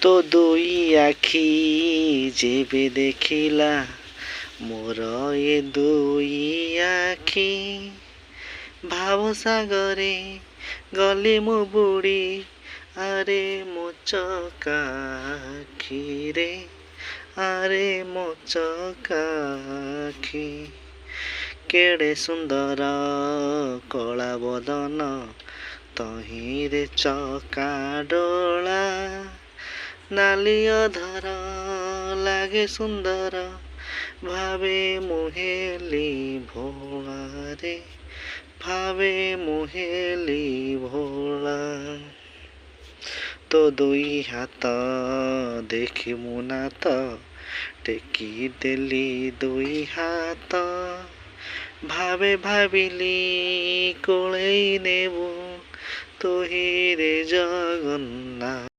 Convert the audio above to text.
ତୋ ଦୁଇ ଆଖି ଯେବେ ଦେଖିଲା ମୋର ଏ ଦୁଇ ଆଖି ଭାବ ସାଗରେ ଗଲି ମୁଁ ବୁଡ଼ି ଆରେ ମୋ ଚକା ଆଖିରେ ଆରେ ମୋ ଚକା ଆଖି କେଡ଼େ ସୁନ୍ଦର କଳା ବଦନ ତହିଁରେ ଚକା ଡୋଳା ନାଲି ଅଧର ଲାଗେ ସୁନ୍ଦର ଭାବେ ମୁଁ ହେଲି ଭୋଳାରେ ଭାବେ ମୁଁ ହେଲି ଭୋଳା ତୋ ଦୁଇ ହାତ ଦେଖି ମୁଁ ନାତ ଟେକି ଦେଲି ଦୁଇ ହାତ ଭାବିଲି କୋଳେଇ ନେବୁ ତୋହିରେ ଜଗନ୍ନାଥ।